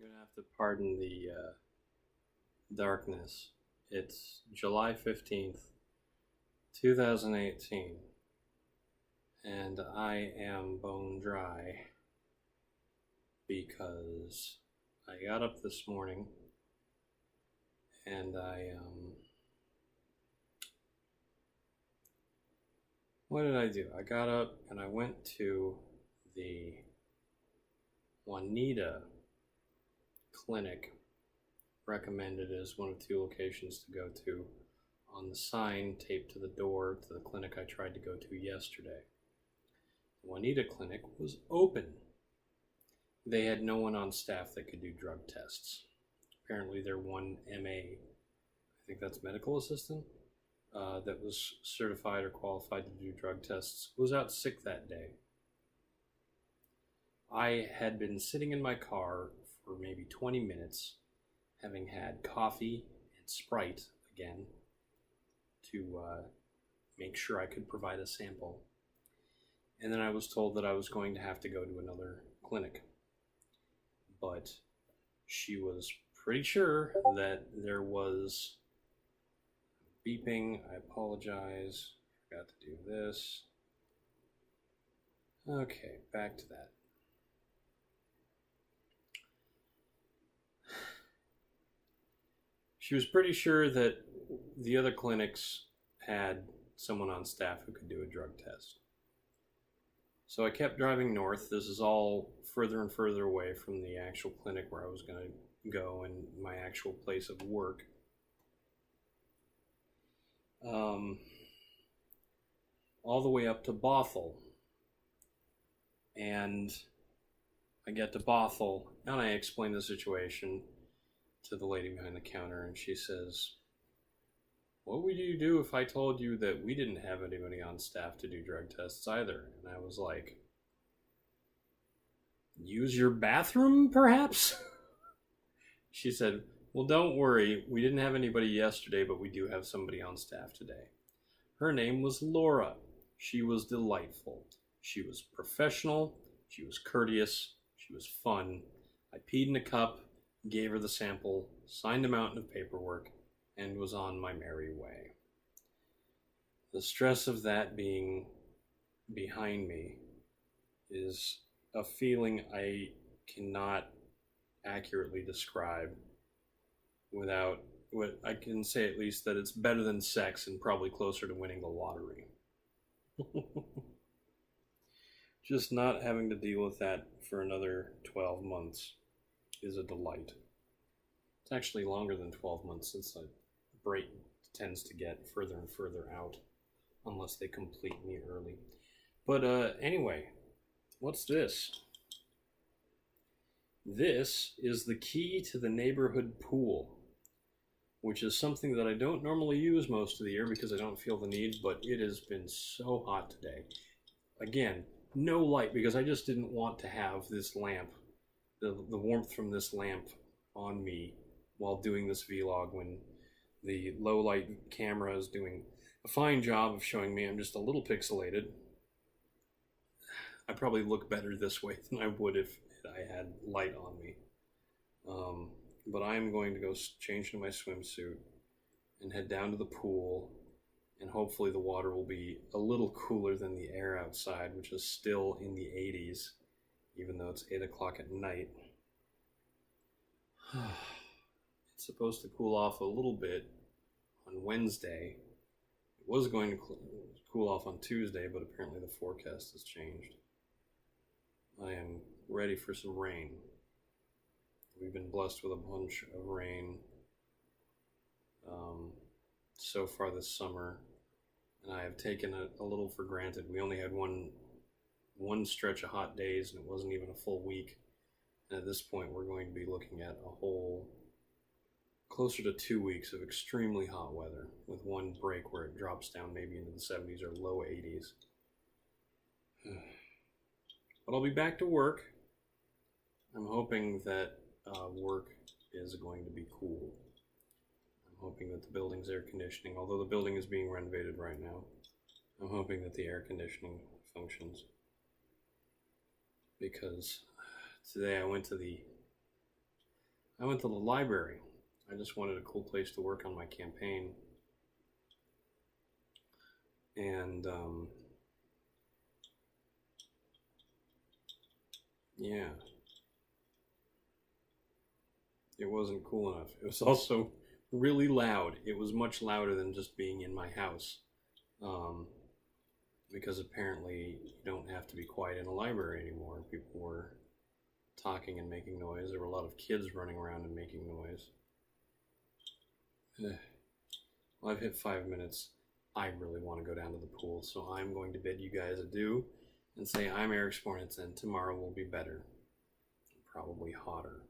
You're gonna have to pardon the darkness. It's July 15th, 2018, and I am bone dry because I got up this morning and what did I do? I got up and I went to the Juanita Clinic, recommended as one of two locations to go to on the sign taped to the door to the clinic I tried to go to yesterday. The Juanita Clinic was open. They had no one on staff that could do drug tests. Apparently their one MA, I think that's medical assistant, that was certified or qualified to do drug tests, was out sick that day. I had been sitting in my car for maybe 20 minutes, having had coffee and Sprite again to make sure I could provide a sample. And then I was told that I was going to have to go to another clinic. But she was pretty sure that there was beeping. I apologize. Forgot to do this. Okay, back to that. She was pretty sure that the other clinics had someone on staff who could do a drug test. So I kept driving north. This is all further and further away from the actual clinic where I was going to go and my actual place of work. All the way up to Bothell. And I get to Bothell and I explain the situation to the lady behind the counter, and she says, "What would you do if I told you that we didn't have anybody on staff to do drug tests either?" And I was like, "Use your bathroom, perhaps?" She said, "Well, don't worry. We didn't have anybody yesterday, but we do have somebody on staff today." Her name was Laura. She was delightful. She was professional. She was courteous. She was fun. I peed in a cup, gave her the sample, signed a mountain of paperwork, and was on my merry way. The stress of that being behind me is a feeling I cannot accurately describe without, what I can say at least that it's better than sex and probably closer to winning the lottery. Just not having to deal with that for another 12 months is a delight. It's actually longer than 12 months since the break tends to get further and further out unless they complete me early. But anyway, what's this? This is the key to the neighborhood pool, which is something that I don't normally use most of the year because I don't feel the need, but it has been so hot today. Again, no light because I just didn't want to have this lamp, the warmth from this lamp on me while doing this vlog when the low light camera is doing a fine job of showing me I'm just a little pixelated. I probably look better this way than I would if I had light on me. But I'm going to go change into my swimsuit and head down to the pool, and hopefully the water will be a little cooler than the air outside, which is still in the 80s, even though it's 8 o'clock at night. It's supposed to cool off a little bit on Wednesday. It was going to cool off on Tuesday, but apparently the forecast has changed. I am ready for some rain. We've been blessed with a bunch of rain so far this summer, and I have taken it a little for granted. We only had one stretch of hot days, and it wasn't even a full week. And at this point, we're going to be looking at a whole closer to 2 weeks of extremely hot weather, with one break where it drops down maybe into the 70s or low 80s. But I'll be back to work. I'm hoping that work is going to be cool. I'm hoping that the building's air conditioning, although the building is being renovated right now, I'm hoping that the air conditioning functions. Because today I went to the I went to the library. I just wanted a cool place to work on my campaign. And yeah, it wasn't cool enough. It was also really loud. It was much louder than just being in my house. Um, because apparently you don't have to be quiet in a library anymore. People were talking and making noise. There were a lot of kids running around and making noise. Well, I've hit 5 minutes. I really want to go down to the pool, so I'm going to bid you guys adieu and say I'm Eric Spornitz, and tomorrow will be better, probably hotter.